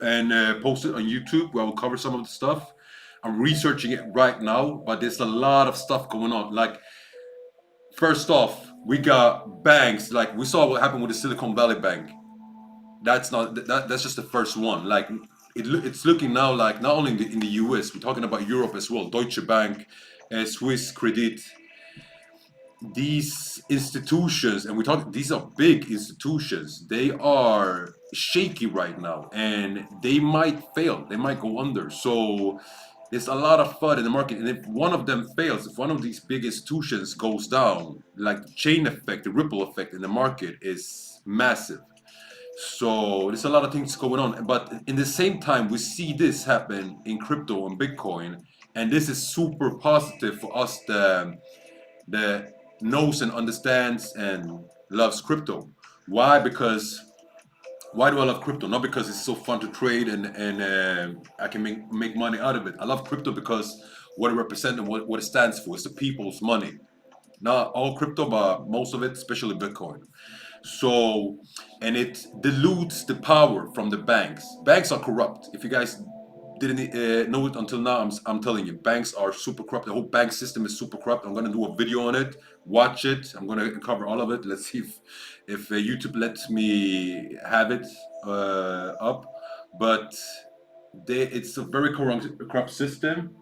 and post it on YouTube where I will cover some of the stuff. I'm researching it right now, but there's a lot of stuff going on. Like, first off, we got banks. Like, we saw what happened with the Silicon Valley Bank. That's not that's just the first one. Like, it's looking now like not only in the US, we're talking about Europe as well. Deutsche Bank, Swiss Credit, these institutions, and we talk, these are big institutions. They are shaky right now, and they might fail. They might go under. So there's a lot of FUD in the market, and if one of them fails, if one of these big institutions goes down, like the chain effect, the ripple effect in the market is massive. So there's a lot of things going on, but in the same time, we see this happen in crypto and Bitcoin, and this is super positive for us, that knows and understands and loves crypto. Why? Because why do I love crypto? Not because it's so fun to trade and I can make money out of it. I love crypto because what it represents and what it stands for. It's the people's money. Not all crypto, but most of it, especially Bitcoin. So, and it dilutes the power from the banks. Banks are corrupt. If you guys didn't know it until now, I'm telling you, banks are super corrupt. The whole bank system is super corrupt. I'm gonna do a video on it. Watch it. I'm gonna cover all of it. Let's see if YouTube lets me have it up. But it's a very corrupt system.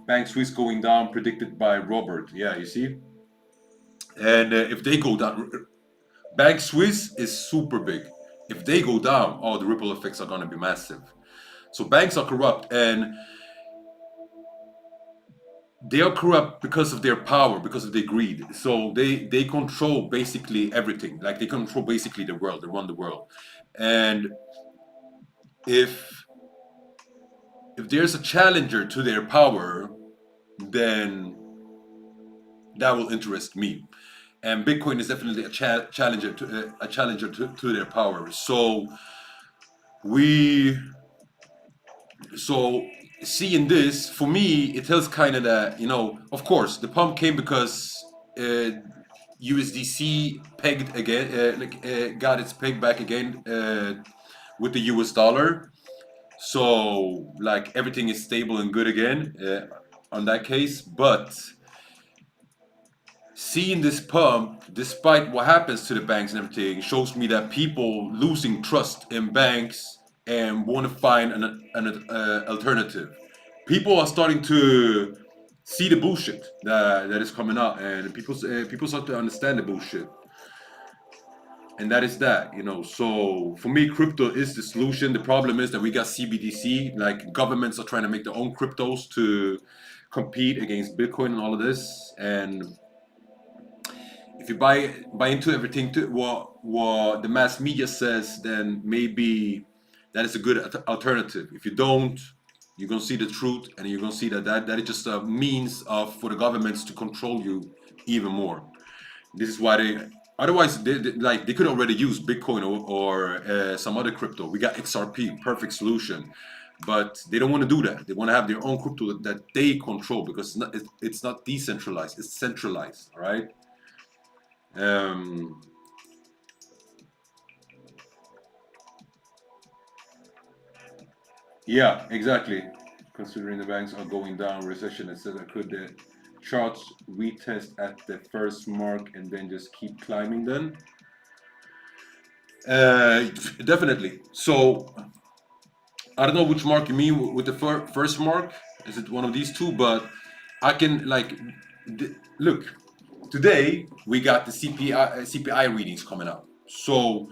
Bank Swiss going down, predicted by Robert. Yeah, you see. And if they go down, Bank Swiss is super big. If they go down, oh, the ripple effects are gonna be massive. So banks are corrupt, and they are corrupt because of their power, because of their greed. So they control basically everything. Like, they control basically the world. They run the world. And if there's a challenger to their power, then that will interest me. And Bitcoin is definitely a challenger to their power. We so seeing this, for me, it tells kind of that, of course the pump came because USDC pegged again, got its peg back again with the US dollar. So, like, everything is stable and good again on that case. But seeing this pump, despite what happens to the banks and everything, shows me that people losing trust in banks and want to find an alternative. People are starting to see the bullshit that is coming out, and people start to understand the bullshit. And that is that. So for me, crypto is the solution. The problem is that we got CBDC, like, governments are trying to make their own cryptos to compete against Bitcoin and all of this. And if you buy into everything to what the mass media says, then maybe that is a good alternative. If you don't, you're gonna see the truth, and you're gonna see that is just a means for the governments to control you even more. This is why otherwise they could already use Bitcoin or some other crypto. We got XRP, perfect solution, but they don't want to do that. They want to have their own crypto that they control, because it's not decentralized, it's centralized. All right. Um, yeah, exactly. Considering the banks are going down, recession, etc., could the charts retest at the first mark and then just keep climbing then? Definitely. So I don't know which mark you mean with the first mark. Is it one of these two? But I can, like, look. Today we got the CPI readings coming out. So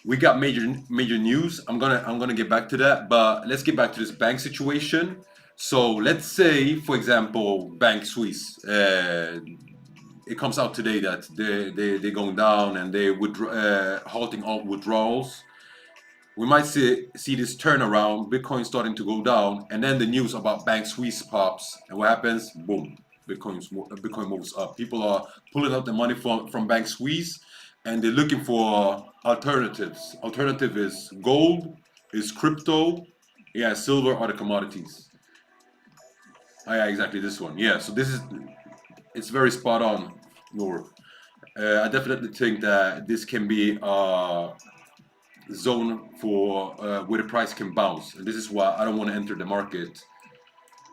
we got major news. I'm gonna get back to that, but let's get back to this bank situation. So let's say, for example, Bank Swiss. It comes out today that they're going down, and they're halting all withdrawals. We might see this turnaround, Bitcoin starting to go down, and then the news about Bank Swiss pops, and what happens? Boom, Bitcoin moves up. People are pulling out the money from Bank Swiss, and they're looking for alternatives. Alternative is gold, is crypto, yeah, silver, or the commodities. Oh, yeah, exactly, this one. Yeah, so it's very spot on, Noor. I definitely think that this can be zone for where the price can bounce, and this is why I don't want to enter the market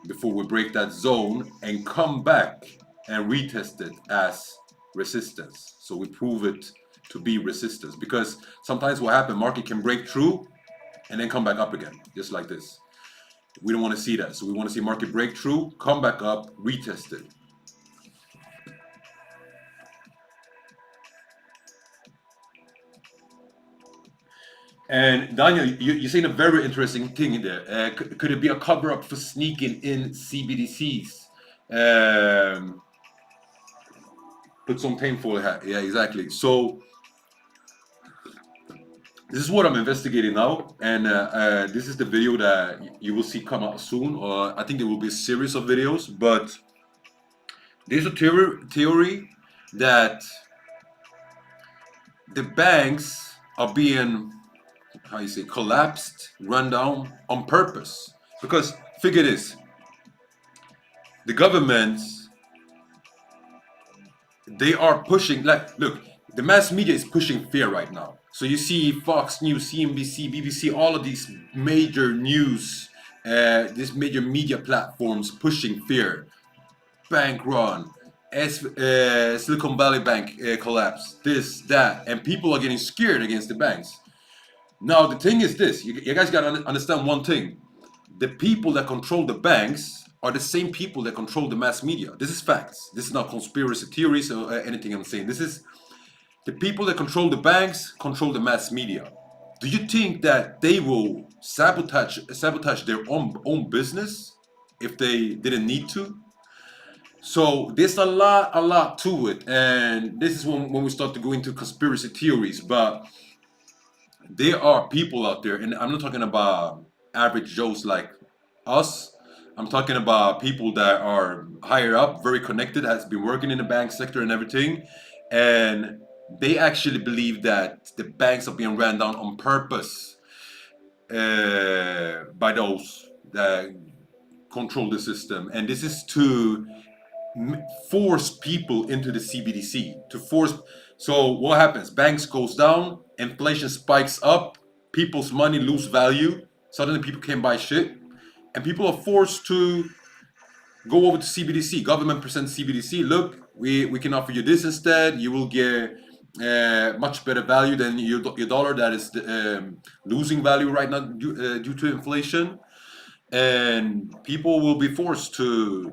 before we break that zone and come back and retest it as resistance. So we prove it to be resistance, because sometimes what happens, market can break through and then come back up again, just like this. We don't want to see that. So we want to see market breakthrough, come back up, retest it. And Daniel, you're saying a very interesting thing in there. Could it be a cover up for sneaking in CBDCs? Put some tinfoil hat. Yeah, exactly. So this is what I'm investigating now, and this is the video that you will see come out soon. Or I think there will be a series of videos. But there's a theory that the banks are being, how you say, collapsed, run down on purpose. Because figure this, the governments, they are pushing, like, look, the mass media is pushing fear right now. So you see Fox News, CNBC, BBC, all of these major news, these major media platforms pushing fear. Bank run, Silicon Valley Bank collapse, this, that, and people are getting scared against the banks. Now the thing is this, you guys gotta understand one thing. The people that control the banks are the same people that control the mass media. This is facts. This is not conspiracy theories or anything I'm saying. This is the people that control the banks control the mass media. Do you think that they will sabotage their own business if they didn't need to? So there's a lot to it, and this is when we start to go into conspiracy theories. But there are people out there, and I'm not talking about average Joes like us. I'm talking about people that are higher up, very connected, has been working in the bank sector and everything, and they actually believe that the banks are being ran down on purpose by those that control the system, and this is to force people into the CBDC, to force. So what happens? Banks goes down, inflation spikes up, people's money lose value. Suddenly people can't buy shit, and people are forced to go over to CBDC. Government presents CBDC. Look, we can offer you this instead. You will get much better value than your dollar that is losing value right now due to inflation. And people will be forced to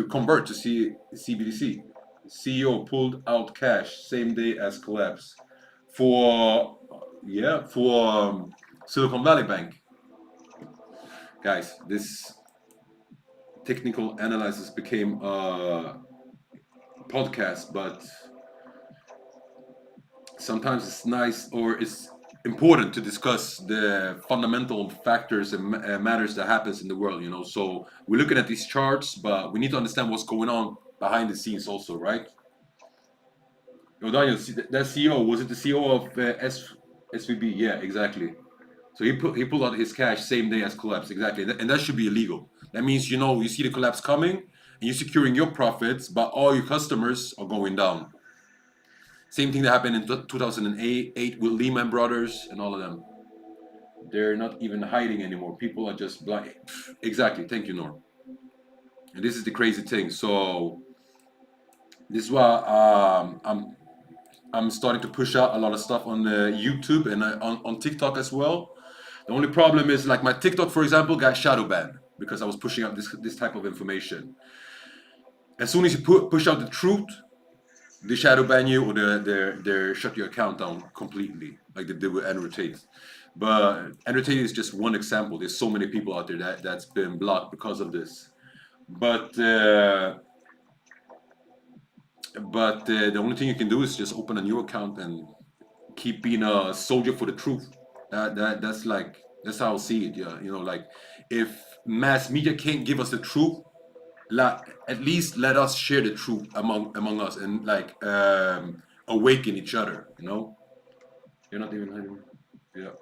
convert to CBDC. CEO pulled out cash same day as collapse for Silicon Valley Bank. Guys, this technical analysis became a podcast, but sometimes it's nice, or it's important to discuss the fundamental factors and matters that happens in the world, so we're looking at these charts, but we need to understand what's going on behind the scenes also, right? Daniel, that CEO, was it the CEO of SVB? Yeah, exactly. So he pulled out his cash same day as collapse, exactly, and that should be illegal. That means, you see the collapse coming and you're securing your profits, but all your customers are going down. Same thing that happened in 2008 with Lehman Brothers and all of them. They're not even hiding anymore. People are just blind. Exactly. Thank you, Norm. And this is the crazy thing. So this is why I'm starting to push out a lot of stuff on YouTube and on TikTok as well. The only problem is, like, my TikTok, for example, got shadow banned because I was pushing out this type of information. As soon as you push out the truth, they shadow ban you, or they shut your account down completely, like they did with Andrew Tate. But Andrew Tate is just one example. There's so many people out there that's been blocked because of this. But the only thing you can do is just open a new account and keep being a soldier for the truth. That's how I see it. Yeah, like, if mass media can't give us the truth, at least let us share the truth among us, and, like, awaken each other. You're not even hiding. Yeah.